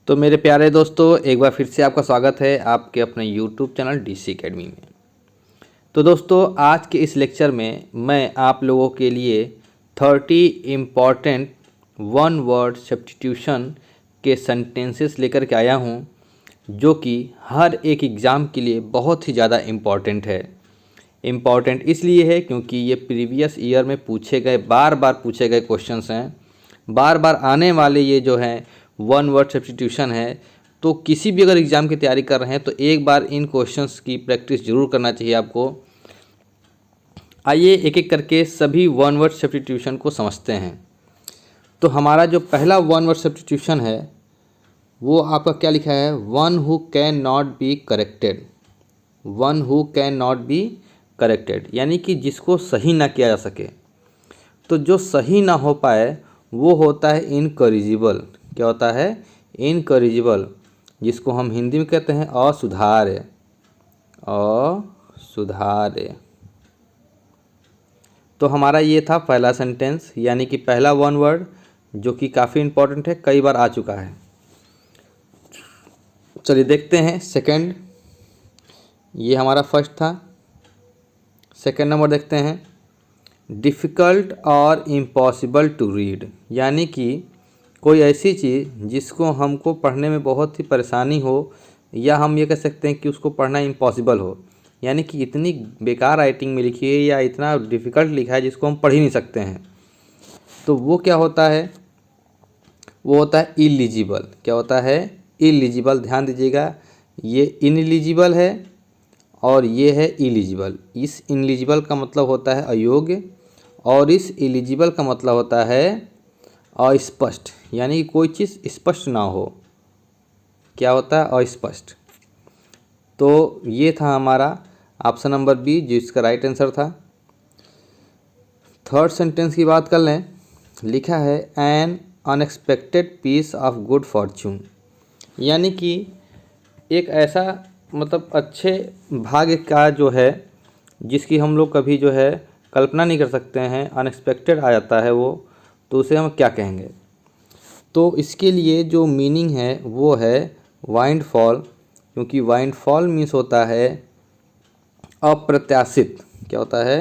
तो मेरे प्यारे दोस्तों, एक बार फिर से आपका स्वागत है आपके अपने यूट्यूब चैनल डीसी एकेडमी में। तो दोस्तों, आज के इस लेक्चर में मैं आप लोगों के लिए 30 इम्पॉर्टेंट वन वर्ड सब्स्टिट्यूशन के सेंटेंसेस लेकर के आया हूं, जो कि हर एक एग्ज़ाम के लिए बहुत ही ज़्यादा इम्पॉर्टेंट है। इम्पॉर्टेंट इसलिए है क्योंकि ये प्रीवियस ईयर में पूछे गए, बार बार पूछे गए क्वेश्चंस हैं, बार बार आने वाले ये जो हैं वन वर्ड सब्स्टिट्यूशन है। तो किसी भी अगर एग्ज़ाम की तैयारी कर रहे हैं तो एक बार इन क्वेश्चंस की प्रैक्टिस ज़रूर करना चाहिए आपको। आइए एक एक करके सभी वन वर्ड सब्स्टिट्यूशन को समझते हैं। तो हमारा जो पहला वन वर्ड सब्स्टिट्यूशन है वो आपका क्या लिखा है, one who can not be corrected. One who can not be corrected यानी कि जिसको सही ना किया जा सके। तो जो सही ना हो पाए वो होता है इनकरिजिबल। क्या होता है? इनकरिजिबल, जिसको हम हिंदी में कहते हैं असुधार्य। असुधार्य। तो हमारा ये था पहला सेंटेंस, यानी कि पहला वन वर्ड जो कि काफ़ी इम्पोर्टेंट है, कई बार आ चुका है। चलिए देखते हैं सेकंड। ये हमारा फर्स्ट था। सेकंड नंबर देखते हैं, डिफ़िकल्ट और इम्पॉसिबल टू रीड, यानी कि कोई ऐसी चीज़ जिसको हमको पढ़ने में बहुत ही परेशानी हो, या हम ये कह सकते हैं कि उसको पढ़ना इम्पॉसिबल हो, यानी कि इतनी बेकार राइटिंग में लिखी है या इतना डिफ़िकल्ट लिखा है जिसको हम पढ़ ही नहीं सकते हैं। तो वो क्या होता है? वो होता है इलिजिबल। क्या होता है? इलिजिबल। ध्यान दीजिएगा, ये इनएलिजिबल है और ये है इलिजिबल। इस इनएलिजिबल का मतलब होता है अयोग्य और इस एलिजिबल का मतलब होता है अस्पष्ट, यानी कि कोई चीज़ स्पष्ट ना हो। क्या होता है? अस्पष्ट। तो ये था हमारा ऑप्शन नंबर बी, जो इसका राइट आंसर था। थर्ड सेंटेंस की बात कर लें। लिखा है an unexpected piece of good fortune, यानी कि एक ऐसा मतलब अच्छे भाग्य का जो है जिसकी हम लोग कभी जो है कल्पना नहीं कर सकते हैं, अनएक्सपेक्टेड आ जाता है वो, तो उसे हम क्या कहेंगे? तो इसके लिए जो मीनिंग है वो है वाइंडफॉल, क्योंकि वाइंडफॉल मीन्स होता है अप्रत्याशित। क्या होता है?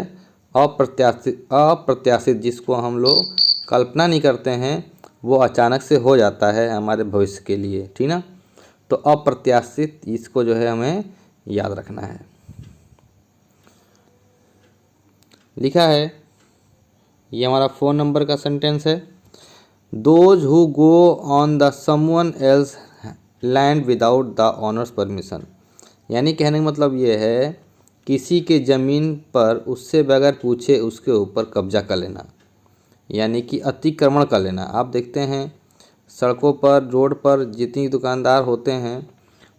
अप्रत्याशित। अप्रत्याशित, जिसको हम लोग कल्पना नहीं करते हैं, वो अचानक से हो जाता है हमारे भविष्य के लिए, ठीक ना। तो अप्रत्याशित, इसको जो है हमें याद रखना है। लिखा है, ये हमारा 4 नंबर का सेंटेंस है, those who go on the someone else land without the honours permission, यानी कहने का मतलब ये है किसी के ज़मीन पर उससे बगैर पूछे उसके ऊपर कब्जा कर लेना, यानी कि अतिक्रमण कर लेना। आप देखते हैं सड़कों पर, रोड पर जितनी दुकानदार होते हैं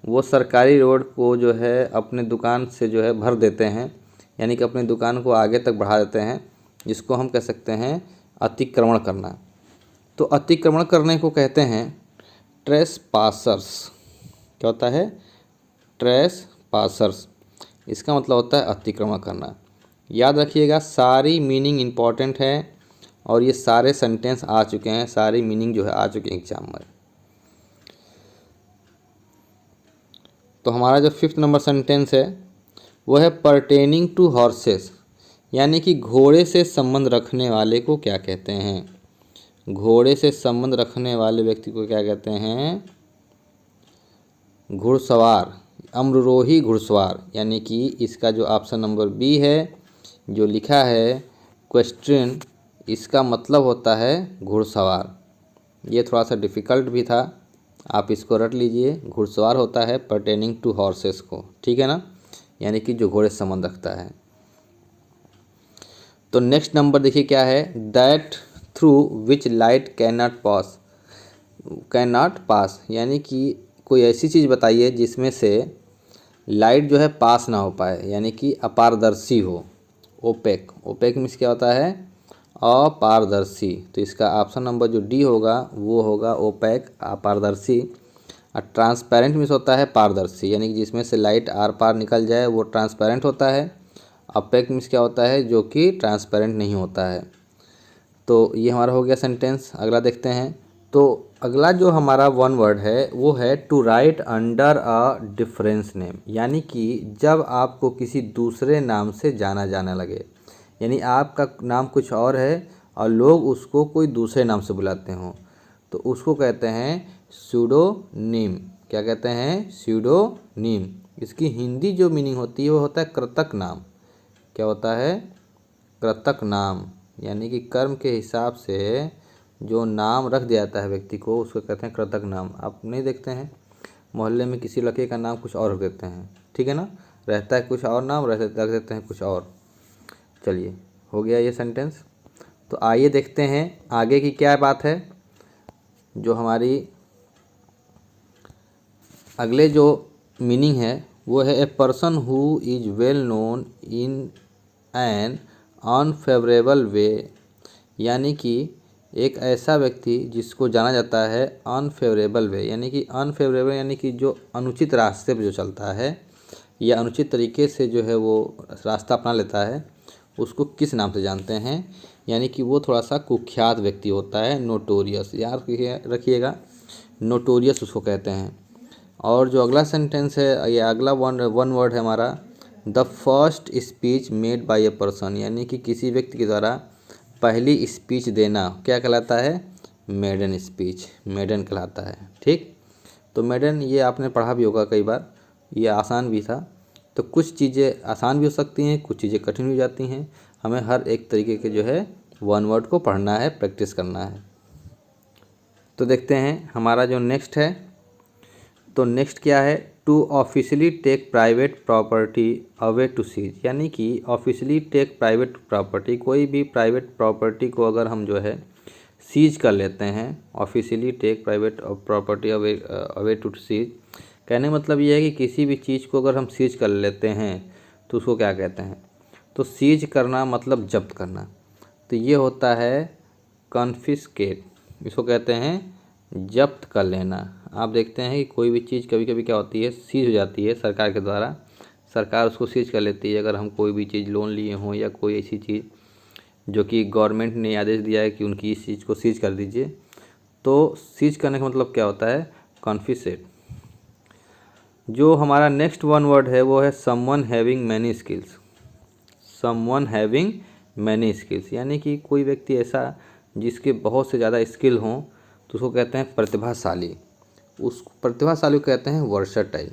वो सरकारी रोड को जो है अपने दुकान से जो है भर देते हैं, यानी कि अपनी दुकान को आगे तक बढ़ा देते हैं, जिसको हम कह सकते हैं अतिक्रमण करना। तो अतिक्रमण करने को कहते हैं ट्रेस पासर्स। क्या होता है? Trace passers. इसका मतलब होता है अतिक्रमण करना। याद रखिएगा, सारी मीनिंग इम्पॉर्टेंट है और ये सारे सेंटेंस आ चुके हैं, सारी मीनिंग जो है आ चुके हैं एग्जाम में। तो हमारा जो 5th नंबर सेंटेंस है वो है परटेनिंग टू हॉर्सेस, यानी कि घोड़े से संबंध रखने वाले को क्या कहते हैं? घोड़े से संबंध रखने वाले व्यक्ति को क्या कहते हैं? घुड़सवार, अम्ररोही घुड़सवार, यानी कि इसका जो ऑप्शन नंबर बी है जो लिखा है क्वेश्चन, इसका मतलब होता है घुड़सवार। ये थोड़ा सा डिफ़िकल्ट भी था, आप इसको रट लीजिए। घुड़सवार होता है परटेनिंग टू हॉर्सेस को, ठीक है ना, यानी कि जो घोड़े से संबंध रखता है। तो नेक्स्ट नंबर देखिए क्या है, that through which light can not pass, यानी कि कोई ऐसी चीज़ बताइए जिसमें से लाइट जो है पास ना हो पाए, यानी कि अपारदर्शी हो। ओपेक। ओपेक मीन्स क्या होता है? अपारदर्शी। तो इसका ऑप्शन नंबर जो डी होगा वो होगा ओपेक, अपारदर्शी। और ट्रांसपेरेंट मीन्स होता है पारदर्शी, यानी कि जिसमें से लाइट आर पार निकल जाए वो ट्रांसपेरेंट होता है। ओपेक मीन्स क्या होता है? जो कि ट्रांसपेरेंट नहीं होता है। तो ये हमारा हो गया सेंटेंस। अगला देखते हैं। तो अगला जो हमारा वन वर्ड है वो है to write under a difference name, यानी कि जब आपको किसी दूसरे नाम से जाना जाने लगे, यानी आपका नाम कुछ और है और लोग उसको कोई दूसरे नाम से बुलाते हों, तो उसको कहते हैं स्यूडोनीम। क्या कहते हैं? स्यूडोनीम। इसकी हिंदी जो मीनिंग होती है वो होता है कृतक नाम। क्या होता है? कृतक नाम, यानी कि कर्म के हिसाब से जो नाम रख दिया जाता है व्यक्ति को, उसको कहते हैं कृतक नाम। आप नहीं देखते हैं मोहल्ले में किसी लड़के का नाम कुछ और रख देते हैं, ठीक है ना, रहता है कुछ और नाम, रख देते हैं कुछ और। चलिए, हो गया ये सेंटेंस। तो आइए देखते हैं आगे की क्या बात है। जो हमारी अगले जो मीनिंग है वो है a person who is well known in an unfavourable way, यानी कि एक ऐसा व्यक्ति जिसको जाना जाता है अनफेवरेबल वे, यानी कि अनफेवरेबल यानी कि जो अनुचित रास्ते पर जो चलता है या अनुचित तरीके से जो है वो रास्ता अपना लेता है, उसको किस नाम से जानते हैं? यानी कि वो थोड़ा सा कुख्यात व्यक्ति होता है, नोटोरियस। याद रखिएगा, नोटोरियस उसको कहते हैं। और जो अगला सेंटेंस है, ये अगला वन वर्ड है हमारा the first speech made by a person, यानी कि किसी व्यक्ति के द्वारा पहली स्पीच देना क्या कहलाता है? मेडन स्पीच, मेडन कहलाता है। ठीक, तो मेडन ये आपने पढ़ा भी होगा कई बार, ये आसान भी था। तो कुछ चीज़ें आसान भी हो सकती हैं, कुछ चीज़ें कठिन हो जाती हैं। हमें हर एक तरीके के जो है वन वर्ड को पढ़ना है, प्रैक्टिस करना है। तो देखते हैं हमारा जो नेक्स्ट है, तो नेक्स्ट क्या है? To officially take private property away to seize, यानी कि ऑफिशियली टेक प्राइवेट प्रॉपर्टी, कोई भी प्राइवेट प्रॉपर्टी को अगर हम जो है सीज कर लेते हैं, officially take private property away to seize, कहने का मतलब ये है कि किसी भी चीज़ को अगर हम सीज कर लेते हैं तो उसको क्या कहते हैं? तो सीज करना मतलब जब्त करना, तो ये होता है कॉन्फिस्केट, इसको कहते हैं जब्त कर लेना। आप देखते हैं कि कोई भी चीज़ कभी कभी क्या होती है, सीज हो जाती है सरकार के द्वारा, सरकार उसको सीज कर लेती है। अगर हम कोई भी चीज़ लोन लिए हों या कोई ऐसी चीज़ जो कि गवर्नमेंट ने आदेश दिया है कि उनकी इस चीज़ को सीज कर दीजिए, तो सीज करने का मतलब क्या होता है? कॉन्फिस्केट। जो हमारा नेक्स्ट वन वर्ड है वो है someone having many skills. Someone having many skills, यानी कि कोई व्यक्ति ऐसा जिसके बहुत से ज़्यादा स्किल हों, तो उसको कहते हैं प्रतिभाशाली। उस प्रतिभाशाली को कहते हैं वर्सटाइल।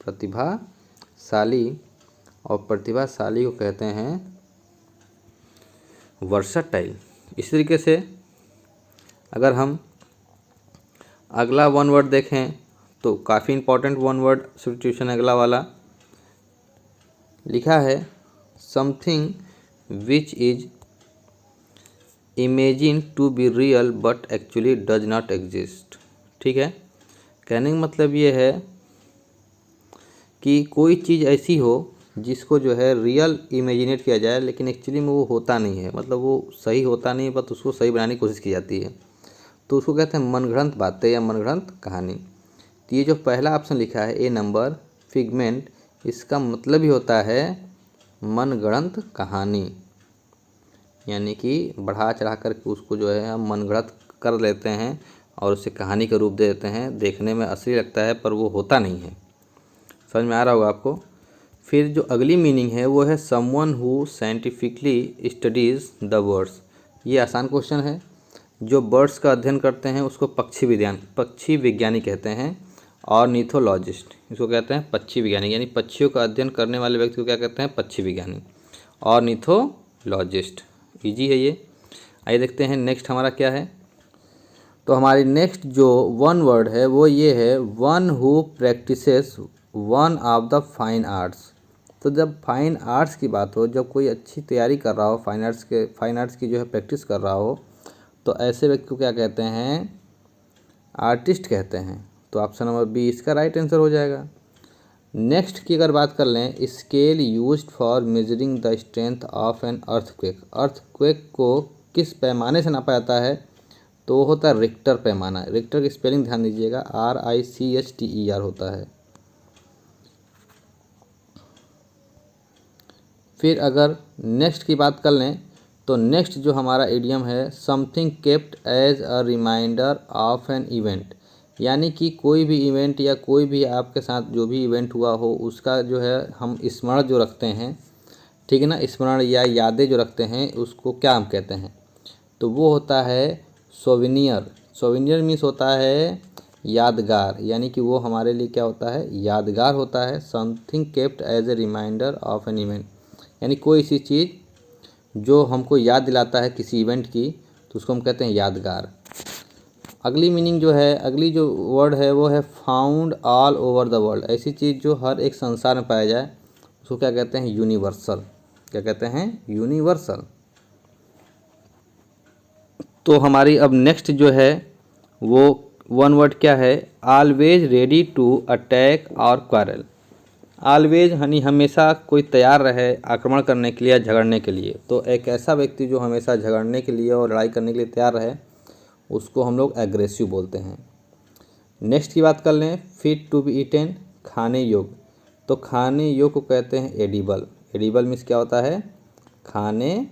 प्रतिभाशाली और प्रतिभाशाली को कहते हैं वर्सटाइल। इस तरीके से अगर हम अगला वन वर्ड देखें तो काफ़ी इंपॉर्टेंट वन वर्ड सब्स्टिट्यूशन अगला वाला लिखा है something which is imagine to be real but actually does not exist. ठीक है, कहने का मतलब ये है कि कोई चीज़ ऐसी हो जिसको जो है रियल इमेजिनेट किया जाए, लेकिन एक्चुअली में वो होता नहीं है, मतलब वो सही होता नहीं है, बस उसको सही बनाने की कोशिश की जाती है, तो उसको कहते हैं मनगढ़ंत बातें या मनगढ़ंत कहानी। तो ये जो पहला ऑप्शन लिखा है ए नंबर फिगमेंट, इसका मतलब ही होता है मनगढ़ंत कहानी, यानी कि बढ़ा चढ़ा कर उसको जो है हम मनगढ़ंत कर लेते हैं और उसे कहानी का रूप दे देते हैं। देखने में असली लगता है पर वो होता नहीं है। समझ में आ रहा होगा आपको। फिर जो अगली मीनिंग है वो है someone who scientifically studies the birds. ये आसान क्वेश्चन है। जो बर्ड्स का अध्ययन करते हैं उसको पक्षी विज्ञानी कहते हैं। ऑर्निथोलॉजिस्ट, इसको कहते हैं पक्षी विज्ञानी, यानी पक्षियों का अध्ययन करने वाले व्यक्ति को क्या कहते हैं? पक्षी विज्ञानी, ऑर्निथोलॉजिस्ट। ईजी है ये। आइए देखते हैं नेक्स्ट हमारा क्या है। तो हमारी नेक्स्ट जो वन वर्ड है वो ये है one who practices one of the fine arts. तो जब फाइन आर्ट्स की बात हो, जब कोई अच्छी तैयारी कर रहा हो, फाइन आर्ट्स की जो है प्रैक्टिस कर रहा हो, तो ऐसे व्यक्ति को क्या कहते हैं? आर्टिस्ट कहते हैं। तो ऑप्शन नंबर बी इसका राइट आंसर हो जाएगा। नेक्स्ट की अगर बात कर लें, scale used for measuring the strength of an earthquake. Earthquake को किस पैमाने से नापा जाता है? तो वो होता है रिक्टर पैमाना। रिक्टर की स्पेलिंग ध्यान दीजिएगा, RICHTER होता है। फिर अगर नेक्स्ट की बात कर लें तो नेक्स्ट जो हमारा इडियम है, something kept as a reminder of an event, यानी कि कोई भी इवेंट या कोई भी आपके साथ जो भी इवेंट हुआ हो उसका जो है हम स्मरण जो रखते हैं, ठीक है ना, स्मरण या यादें जो रखते हैं उसको क्या हम कहते हैं, तो वो होता है सोविनियर। सोविनियर मीन्स होता है यादगार, यानी कि वो हमारे लिए क्या होता है, यादगार होता है। Something kept as a reminder of an event, यानी कोई सी चीज़ जो हमको याद दिलाता है किसी इवेंट की, तो उसको हम कहते हैं यादगार। अगली मीनिंग जो है, अगली जो वर्ड है वो है found all over the world, ऐसी चीज़ जो हर एक संसार में पाया जाए उसको क्या कहते हैं, यूनिवर्सल। क्या कहते हैं, यूनिवर्सल। तो हमारी अब नेक्स्ट जो है वो वन वर्ड क्या है, ऑलवेज रेडी टू अटैक और क्वारल। ऑलवेज यानी हमेशा कोई तैयार रहे आक्रमण करने के लिए या झगड़ने के लिए। तो एक ऐसा व्यक्ति जो हमेशा झगड़ने के लिए और लड़ाई करने के लिए तैयार रहे उसको हम लोग एग्रेसिव बोलते हैं। नेक्स्ट की बात कर लें, फिट टू बी ईटेन, खाने योग्य। तो खाने योग्य को कहते हैं एडिबल। एडिबल मीन्स क्या होता है, खाने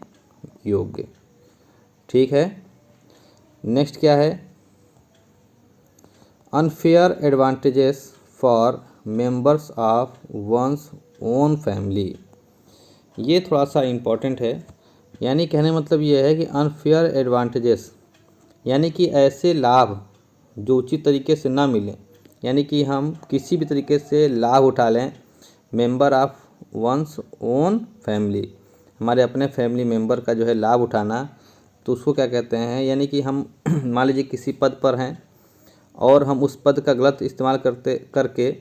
योग्य। ठीक है, नेक्स्ट क्या है, unfair advantages for members of one's own family. ये थोड़ा सा इम्पॉर्टेंट है, यानी कहने मतलब ये है कि अनफेयर एडवांटेजेस यानी कि ऐसे लाभ जो उचित तरीके से ना मिलें, यानी कि हम किसी भी तरीके से लाभ उठा लें member of one's own family, हमारे अपने फैमिली मेंबर का जो है लाभ उठाना, तो उसको क्या कहते हैं, यानी कि हम मान लीजिए किसी पद पर हैं और हम उस पद का गलत इस्तेमाल करके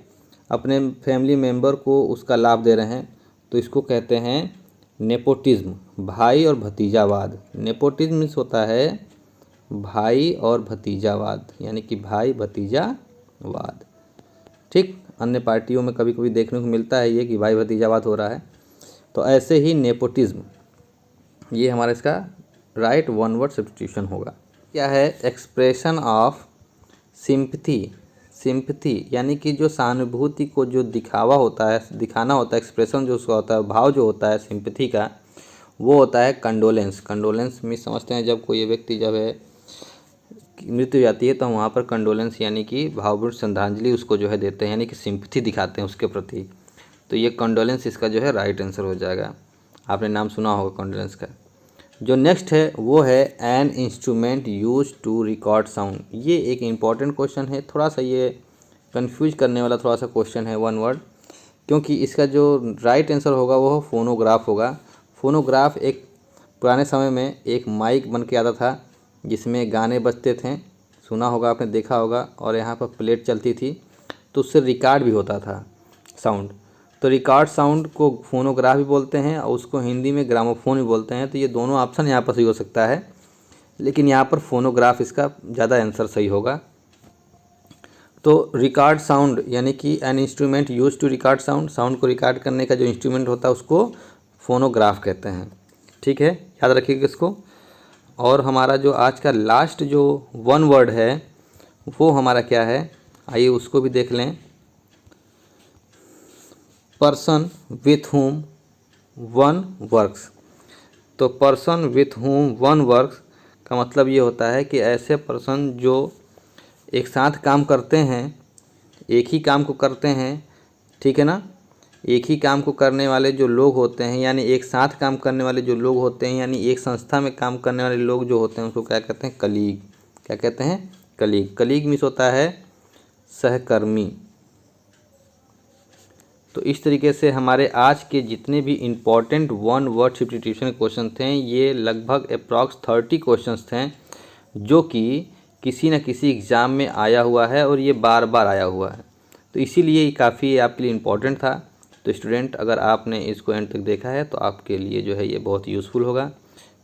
अपने फैमिली मेंबर को उसका लाभ दे रहे हैं, तो इसको कहते हैं नेपोटिज्म, भाई और भतीजावाद। नेपोटिज्म मीन्स होता है भाई और भतीजावाद, यानी कि भाई भतीजावाद। ठीक, अन्य पार्टियों में कभी कभी देखने को मिलता है ये कि भाई भतीजावाद हो रहा है, तो ऐसे ही नेपोटिज्म, ये हमारा इसका राइट वन वर्ड सब्स्टिट्यूशन होगा। क्या है, एक्सप्रेशन ऑफ सिंपथी। सिंपथी यानी कि जो सहानुभूति को जो दिखावा होता है, दिखाना होता है, एक्सप्रेशन जो उसका होता है, भाव जो होता है सिंपथी का, वो होता है कंडोलेंस। कंडोलेंस में समझते हैं जब कोई व्यक्ति जब है मृत्यु हो जाती है तो हम वहाँ पर कंडोलेंस यानी कि भावपूर्ण श्रद्धांजलि उसको जो है देते हैं, यानी कि सिंपथी दिखाते हैं उसके प्रति। तो ये कंडोलेंस इसका जो है राइट आंसर हो जाएगा। आपने नाम सुना होगा कंडोलेंस का। जो नेक्स्ट है वो है an instrument use to record sound. ये एक इम्पॉर्टेंट क्वेश्चन है, थोड़ा सा ये कंफ्यूज करने वाला थोड़ा सा क्वेश्चन है वन वर्ड, क्योंकि इसका जो राइट आंसर होगा वो फोनोग्राफ होगा। फोनोग्राफ एक पुराने समय में एक माइक बन के आता था जिसमें गाने बजते थे, सुना होगा आपने, देखा होगा, और यहाँ पर प्लेट चलती थी तो उससे रिकॉर्ड भी होता था साउंड। तो रिकॉर्ड साउंड को फोनोग्राफ भी बोलते हैं और उसको हिंदी में ग्रामोफोन भी बोलते हैं। तो ये दोनों ऑप्शन यहाँ पर सही हो सकता है, लेकिन यहाँ पर फोनोग्राफ इसका ज़्यादा आंसर सही होगा। तो रिकॉर्ड साउंड यानी कि an instrument use to record sound, sound को रिकॉर्ड करने का जो इंस्ट्रूमेंट होता है उसको फोनोग्राफ कहते हैं। ठीक है, याद रखिएगा इसको। और हमारा जो आज का लास्ट जो वन वर्ड है वो हमारा क्या है, आइए उसको भी देख लें। Person with whom one works. तो person with whom one works का मतलब ये होता है कि ऐसे पर्सन जो एक साथ काम करते हैं, एक ही काम को करते हैं, ठीक है ना, एक ही काम को करने वाले जो लोग होते हैं, यानी एक साथ काम करने वाले जो लोग होते हैं, यानी एक संस्था में काम करने वाले लोग जो होते हैं उसको क्या कहते हैं, कलीग। क्या कहते हैं, कलीग। कलीग मीन्स होता है सहकर्मी। तो इस तरीके से हमारे आज के जितने भी important one word substitution question थे ये लगभग अप्रॉक्स 30 क्वेश्चंस थे जो कि किसी न किसी एग्ज़ाम में आया हुआ है और ये बार बार आया हुआ है। तो इसीलिए ये काफ़ी आपके लिए इम्पॉर्टेंट था। तो स्टूडेंट, अगर आपने इसको एंड तक देखा है तो आपके लिए जो है ये बहुत यूज़फुल होगा।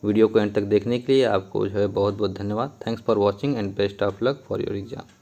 वीडियो को एंड तक देखने के लिए आपको जो है बहुत बहुत धन्यवाद। Thanks for watching and best of luck for your exam.